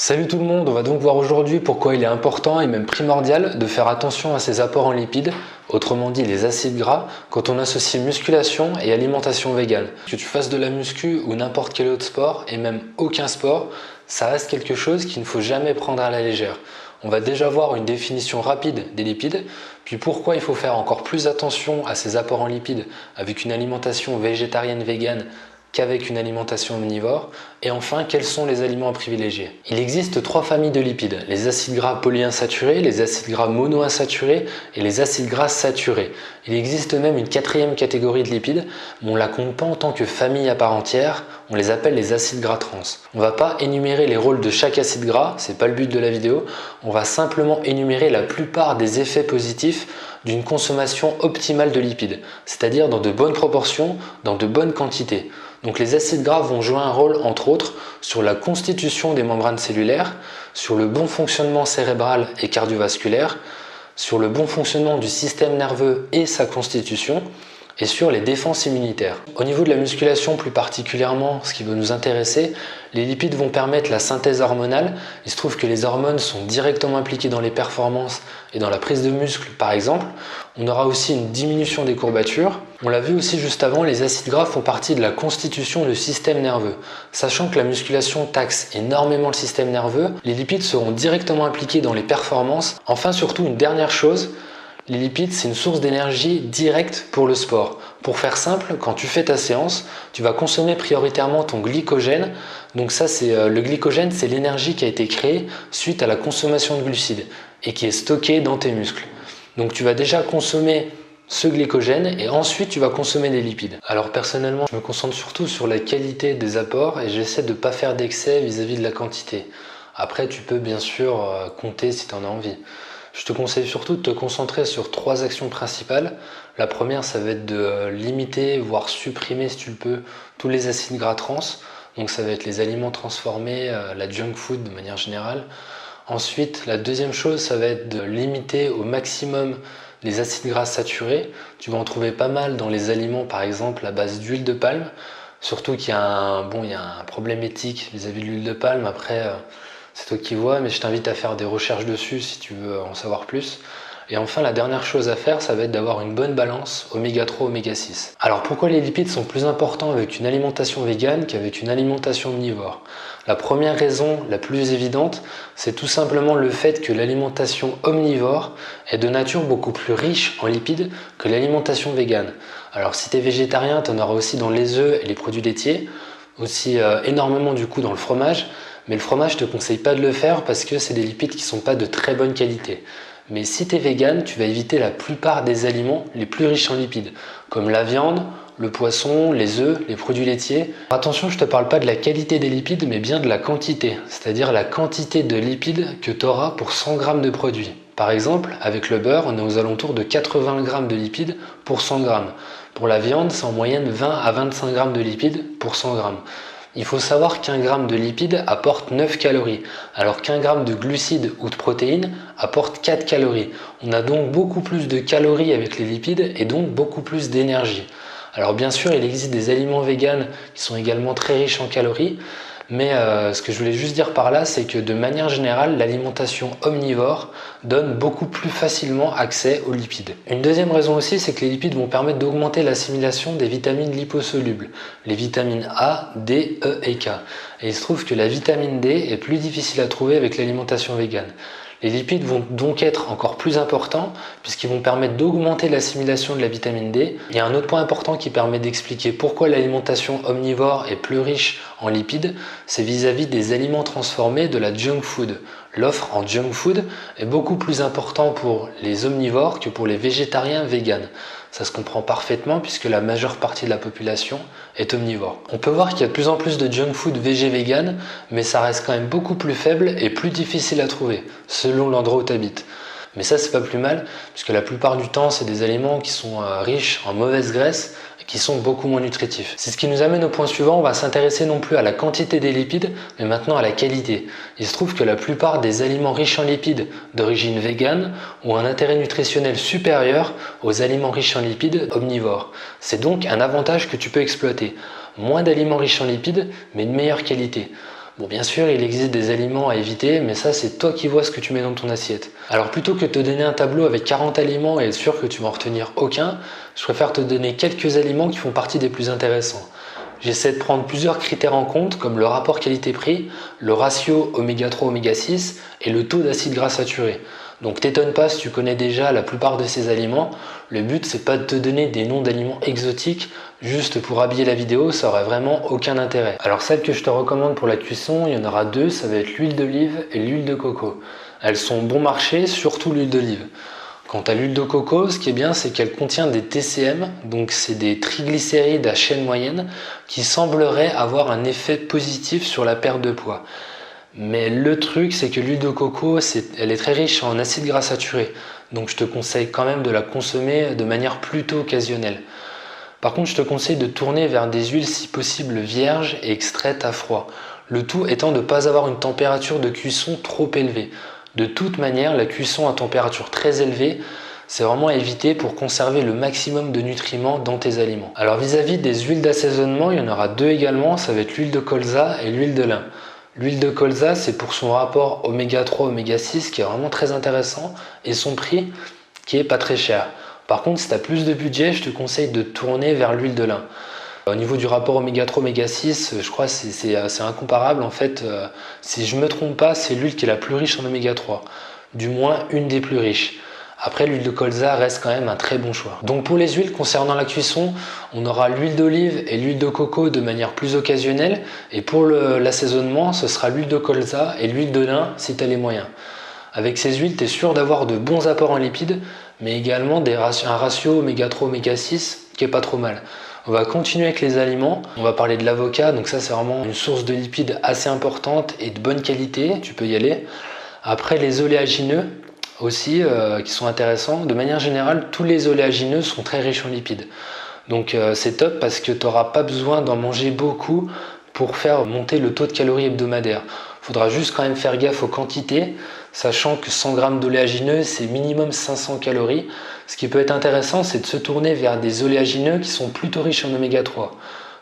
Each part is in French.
Salut tout le monde, on va donc voir aujourd'hui pourquoi il est important et même primordial de faire attention à ses apports en lipides, autrement dit les acides gras, quand on associe musculation et alimentation végane. Que tu fasses de la muscu ou n'importe quel autre sport, et même aucun sport, ça reste quelque chose qu'il ne faut jamais prendre à la légère. On va déjà voir une définition rapide des lipides, puis pourquoi il faut faire encore plus attention à ses apports en lipides avec une alimentation végétarienne végane qu'avec une alimentation omnivore, et enfin quels sont les aliments à privilégier. Il existe trois familles de lipides, les acides gras polyinsaturés, les acides gras monoinsaturés et les acides gras saturés. Il existe même une quatrième catégorie de lipides, mais on ne la compte pas en tant que famille à part entière, on les appelle les acides gras trans. On ne va pas énumérer les rôles de chaque acide gras, c'est pas le but de la vidéo, on va simplement énumérer la plupart des effets positifs d'une consommation optimale de lipides, c'est-à-dire dans de bonnes proportions, dans de bonnes quantités. Donc les acides gras vont jouer un rôle entre autres sur la constitution des membranes cellulaires, sur le bon fonctionnement cérébral et cardiovasculaire, sur le bon fonctionnement du système nerveux et sa constitution, et sur les défenses immunitaires. Au niveau de la musculation plus particulièrement, ce qui va nous intéresser, les lipides vont permettre la synthèse hormonale. Il se trouve que les hormones sont directement impliquées dans les performances et dans la prise de muscle par exemple. On aura aussi une diminution des courbatures. On l'a vu aussi juste avant, les acides gras font partie de la constitution du système nerveux. Sachant que la musculation taxe énormément le système nerveux, les lipides seront directement impliqués dans les performances. Enfin surtout une dernière chose, les lipides, c'est une source d'énergie directe pour le sport. Pour faire simple, quand tu fais ta séance, tu vas consommer prioritairement ton glycogène. Donc ça, le glycogène, c'est l'énergie qui a été créée suite à la consommation de glucides et qui est stockée dans tes muscles. Donc tu vas déjà consommer ce glycogène et ensuite tu vas consommer des lipides. Alors personnellement, je me concentre surtout sur la qualité des apports et j'essaie de ne pas faire d'excès vis-à-vis de la quantité. Après, tu peux bien sûr compter si tu en as envie. Je te conseille surtout de te concentrer sur trois actions principales. La première, ça va être de limiter, voire supprimer si tu le peux, tous les acides gras trans. Donc ça va être les aliments transformés, la junk food de manière générale. Ensuite, la deuxième chose, ça va être de limiter au maximum les acides gras saturés. Tu vas en trouver pas mal dans les aliments, par exemple à base d'huile de palme. Surtout qu'il y a un problème éthique vis-à-vis de l'huile de palme. Après, c'est toi qui vois, mais je t'invite à faire des recherches dessus si tu veux en savoir plus. Et enfin, la dernière chose à faire, ça va être d'avoir une bonne balance oméga 3, oméga 6. Alors pourquoi les lipides sont plus importants avec une alimentation végane qu'avec une alimentation omnivore? La première raison, la plus évidente, c'est tout simplement le fait que l'alimentation omnivore est de nature beaucoup plus riche en lipides que l'alimentation végane. Alors si tu es végétarien, tu en auras aussi dans les œufs et les produits laitiers, aussi énormément du coup dans le fromage. Mais le fromage, je ne te conseille pas de le faire parce que c'est des lipides qui ne sont pas de très bonne qualité. Mais si tu es vegan, tu vas éviter la plupart des aliments les plus riches en lipides, comme la viande, le poisson, les œufs, les produits laitiers. Attention, je ne te parle pas de la qualité des lipides, mais bien de la quantité, c'est-à-dire la quantité de lipides que tu auras pour 100 g de produit. Par exemple, avec le beurre, on est aux alentours de 80 g de lipides pour 100 g. Pour la viande, c'est en moyenne 20 à 25 g de lipides pour 100 g. Il faut savoir qu'un gramme de lipides apporte 9 calories, alors qu'un gramme de glucides ou de protéines apporte 4 calories. On a donc beaucoup plus de calories avec les lipides et donc beaucoup plus d'énergie. Alors bien sûr, il existe des aliments véganes qui sont également très riches en calories, mais ce que je voulais juste dire par là, c'est que de manière générale, l'alimentation omnivore donne beaucoup plus facilement accès aux lipides. Une deuxième raison aussi, c'est que les lipides vont permettre d'augmenter l'assimilation des vitamines liposolubles, les vitamines A, D, E et K. Et il se trouve que la vitamine D est plus difficile à trouver avec l'alimentation végane. Les lipides vont donc être encore plus importants puisqu'ils vont permettre d'augmenter l'assimilation de la vitamine D. Il y a un autre point important qui permet d'expliquer pourquoi l'alimentation omnivore est plus riche en lipides, c'est vis-à-vis des aliments transformés de la junk food. L'offre en junk food est beaucoup plus importante pour les omnivores que pour les végétariens véganes. Ça se comprend parfaitement puisque la majeure partie de la population est omnivore. On peut voir qu'il y a de plus en plus de junk food végé-vegan, mais ça reste quand même beaucoup plus faible et plus difficile à trouver, selon l'endroit où tu habites. Mais ça, c'est pas plus mal, puisque la plupart du temps, c'est des aliments qui sont riches en mauvaise graisse et qui sont beaucoup moins nutritifs. C'est ce qui nous amène au point suivant, on va s'intéresser non plus à la quantité des lipides, mais maintenant à la qualité. Il se trouve que la plupart des aliments riches en lipides d'origine végane ont un intérêt nutritionnel supérieur aux aliments riches en lipides omnivores. C'est donc un avantage que tu peux exploiter. Moins d'aliments riches en lipides, mais de meilleure qualité. Bon, bien sûr, il existe des aliments à éviter, mais ça, c'est toi qui vois ce que tu mets dans ton assiette. Alors, plutôt que de te donner un tableau avec 40 aliments et être sûr que tu vas en retenir aucun, je préfère te donner quelques aliments qui font partie des plus intéressants. J'essaie de prendre plusieurs critères en compte, comme le rapport qualité-prix, le ratio oméga 3, oméga 6 et le taux d'acides gras saturés. Donc t'étonne pas si tu connais déjà la plupart de ces aliments. Le but, c'est pas de te donner des noms d'aliments exotiques juste pour habiller la vidéo, ça aurait vraiment aucun intérêt. Alors celles que je te recommande pour la cuisson, il y en aura deux, ça va être l'huile d'olive et l'huile de coco. Elles sont bon marché, surtout l'huile d'olive. Quant à l'huile de coco, ce qui est bien, c'est qu'elle contient des TCM, donc c'est des triglycérides à chaîne moyenne, qui sembleraient avoir un effet positif sur la perte de poids. Mais le truc, c'est que l'huile de coco, elle est très riche en acides gras saturés, donc je te conseille quand même de la consommer de manière plutôt occasionnelle. Par contre, je te conseille de tourner vers des huiles si possible vierges et extraites à froid. Le tout étant de ne pas avoir une température de cuisson trop élevée. De toute manière, la cuisson à température très élevée, c'est vraiment à éviter pour conserver le maximum de nutriments dans tes aliments. Alors vis-à-vis des huiles d'assaisonnement, il y en aura deux également, ça va être l'huile de colza et l'huile de lin. L'huile de colza, c'est pour son rapport oméga 3, oméga 6 qui est vraiment très intéressant et son prix qui est pas très cher. Par contre, si tu as plus de budget, je te conseille de tourner vers l'huile de lin. Au niveau du rapport oméga 3, oméga 6, je crois que c'est incomparable. En fait, si je ne me trompe pas, c'est l'huile qui est la plus riche en oméga 3. Du moins, une des plus riches. Après, l'huile de colza reste quand même un très bon choix. Donc pour les huiles concernant la cuisson, on aura l'huile d'olive et l'huile de coco de manière plus occasionnelle. Et pour l'assaisonnement, ce sera l'huile de colza et l'huile de lin si tu as les moyens. Avec ces huiles, tu es sûr d'avoir de bons apports en lipides, mais également un ratio oméga 3, oméga 6 qui est pas trop mal. On va continuer avec les aliments. On va parler de l'avocat. Donc ça, c'est vraiment une source de lipides assez importante et de bonne qualité. Tu peux y aller. Après, les oléagineux aussi qui sont intéressants. De manière générale, tous les oléagineux sont très riches en lipides. Donc c'est top parce que tu n'auras pas besoin d'en manger beaucoup pour faire monter le taux de calories hebdomadaire. Il faudra juste quand même faire gaffe aux quantités, sachant que 100 g d'oléagineux, c'est minimum 500 calories. Ce qui peut être intéressant, c'est de se tourner vers des oléagineux qui sont plutôt riches en oméga 3,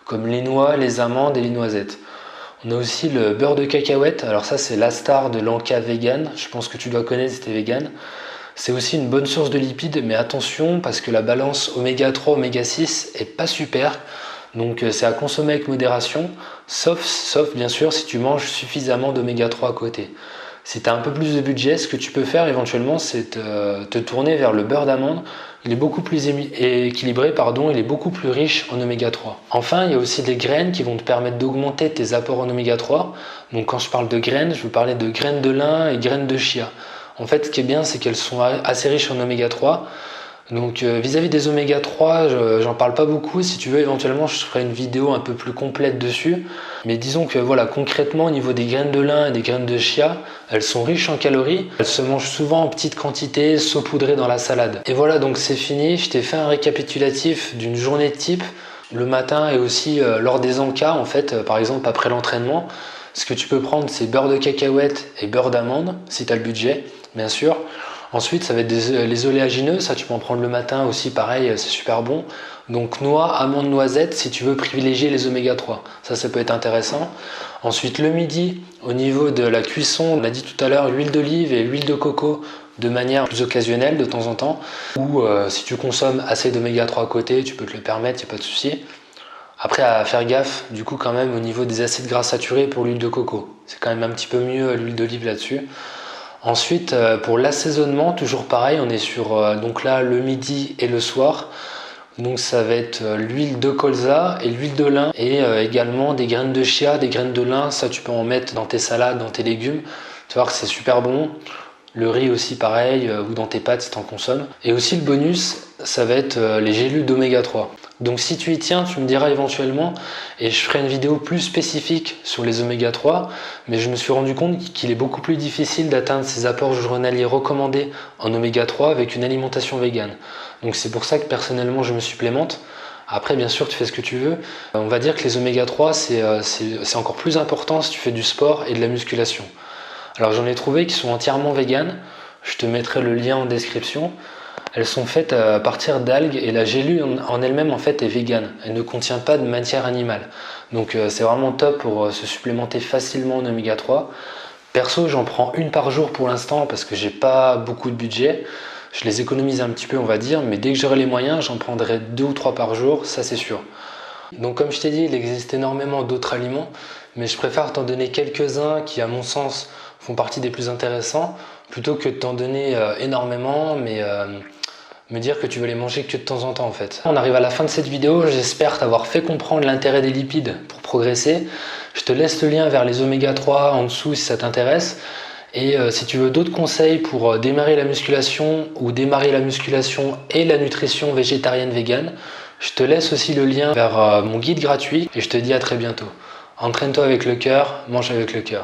comme les noix, les amandes et les noisettes. On a aussi le beurre de cacahuète. Alors ça, c'est la star de l'Anka vegan. Je pense que tu dois connaître si tu es vegan. C'est aussi une bonne source de lipides, mais attention parce que la balance oméga 3, oméga 6 est pas super. Donc c'est à consommer avec modération, sauf bien sûr si tu manges suffisamment d'oméga 3 à côté. Si tu as un peu plus de budget, ce que tu peux faire éventuellement, c'est te tourner vers le beurre d'amande. Il est beaucoup plus équilibré, il est beaucoup plus riche en oméga 3. Enfin, il y a aussi des graines qui vont te permettre d'augmenter tes apports en oméga 3. Donc quand je parle de graines, je veux parler de graines de lin et graines de chia. En fait, ce qui est bien, c'est qu'elles sont assez riches en oméga 3. Donc vis-à-vis des oméga 3, j'en parle pas beaucoup. Si tu veux, éventuellement, je ferai une vidéo un peu plus complète dessus. Mais disons que voilà, concrètement, au niveau des graines de lin et des graines de chia, elles sont riches en calories. Elles se mangent souvent en petites quantités, saupoudrées dans la salade. Et voilà, donc c'est fini. Je t'ai fait un récapitulatif d'une journée de type, le matin et aussi lors des encas, en fait, par exemple après l'entraînement. Ce que tu peux prendre, c'est beurre de cacahuète et beurre d'amande, si tu as le budget, bien sûr. Ensuite, ça va être les oléagineux, ça tu peux en prendre le matin aussi, pareil, c'est super bon. Donc noix, amandes, noisettes, si tu veux privilégier les oméga 3, ça peut être intéressant. Ensuite, le midi, au niveau de la cuisson, on a dit tout à l'heure, l'huile d'olive et l'huile de coco de manière plus occasionnelle de temps en temps. Ou si tu consommes assez d'oméga 3 à côté, tu peux te le permettre, il n'y a pas de souci. Après, à faire gaffe, du coup, quand même, au niveau des acides gras saturés pour l'huile de coco. C'est quand même un petit peu mieux l'huile d'olive là-dessus. Ensuite, pour l'assaisonnement, toujours pareil, on est sur donc là le midi et le soir. Donc ça va être l'huile de colza et l'huile de lin et également des graines de chia, des graines de lin. Ça, tu peux en mettre dans tes salades, dans tes légumes. Tu vas voir que c'est super bon. Le riz aussi pareil, ou dans tes pâtes si tu en consommes. Et aussi le bonus, ça va être les gélules d'oméga 3. Donc si tu y tiens, tu me diras éventuellement, et je ferai une vidéo plus spécifique sur les oméga 3, mais je me suis rendu compte qu'il est beaucoup plus difficile d'atteindre ces apports journaliers recommandés en oméga 3 avec une alimentation végane. Donc c'est pour ça que personnellement je me supplémente. Après bien sûr tu fais ce que tu veux. On va dire que les oméga 3 c'est encore plus important si tu fais du sport et de la musculation. Alors j'en ai trouvé qui sont entièrement véganes, je te mettrai le lien en description. Elles sont faites à partir d'algues et la gélule en elle-même en fait est végane. Elle ne contient pas de matière animale. Donc c'est vraiment top pour se supplémenter facilement en oméga 3. Perso, j'en prends une par jour pour l'instant parce que j'ai pas beaucoup de budget. Je les économise un petit peu on va dire, mais dès que j'aurai les moyens, j'en prendrai 2 ou 3 par jour, ça c'est sûr. Donc comme je t'ai dit, il existe énormément d'autres aliments, mais je préfère t'en donner quelques-uns qui à mon sens font partie des plus intéressants, plutôt que de t'en donner énormément, mais me dire que tu veux les manger que de temps en temps en fait. On arrive à la fin de cette vidéo, j'espère t'avoir fait comprendre l'intérêt des lipides pour progresser. Je te laisse le lien vers les oméga 3 en dessous si ça t'intéresse. Et si tu veux d'autres conseils pour démarrer la musculation ou démarrer la musculation et la nutrition végétarienne végane, je te laisse aussi le lien vers mon guide gratuit et je te dis à très bientôt. Entraîne-toi avec le cœur, mange avec le cœur.